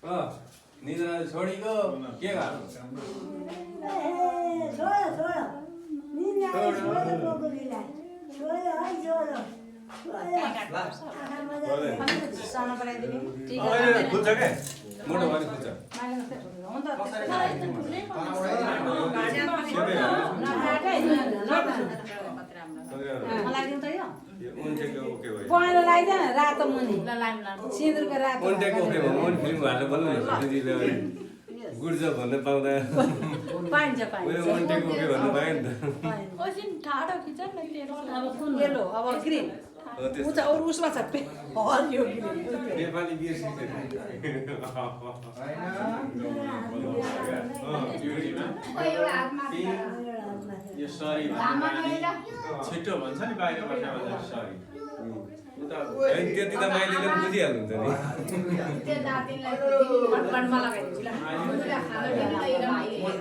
निद्रा छोडेको के गर्नु खुल्छ क्या मोटो भने खुल्छ पहेँलो लगाइदेन रातो मुनि सिँदुरको रातो कन्ट्याक्ट ओके भयो मन फिल्म हाल्नु बोल्नु गुड्छ भन्न पाउँदा पाइन्छ मैले कन्ट्याक्ट ओके भन्नु पाएँ नि त अब कुन येलो अब ग्रिन उता अरू उसमा छ हरियो ग्रिन नेपाली बिर्सिन्छ यो सरी छिटो भन्छ नि बाहिर बस्दा सरी त्यति त माइलीले पनि बुझिहाल्नुहुन्छ नि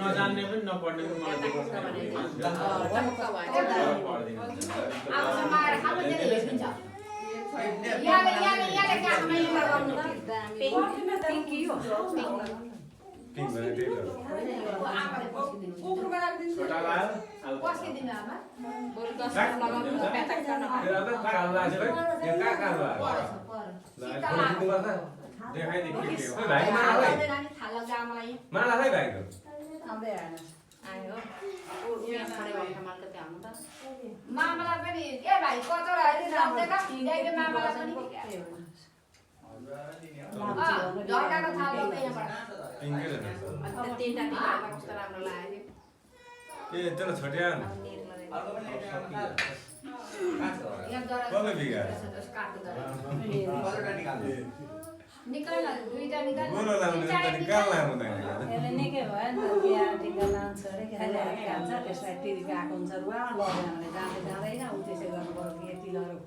नजान्ने पनि नपढ्ने पनि मालालाई भाइको मामालाई पनि ए भाइ कचौरा अहिले राख्दैका हिँडाइले मामालाई पनि ढकाको थाल यहाँबाट ए चलो छोटिया निकाल दुईटा निकाल गोलो लाउने त निकाल लाउँदैन यसले निकै भयो नि त बिहा टिका लान्छ अरे खाली खान्छ त्यसलाई तिरिको आएको हुन्छ रुवा लग्यो भने जाँदै जाँदैन ऊ त्यसै गर्नु पर्यो कि यति लग्यो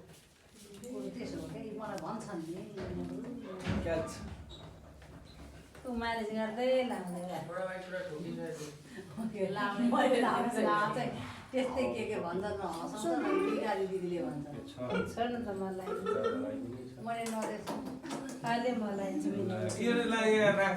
त्यसो हो कि मलाई भन्छन् नि ऊ मालिस गर्दै लाउँदै मैले लाउँछु चाहिँ त्यस्तै के भन्छन् हँसाउँछ बिगारी दिदीले भन्छ छोड्नु त मलाई मैले नदेख्छु अहिले मलाई यो लागि राख्दै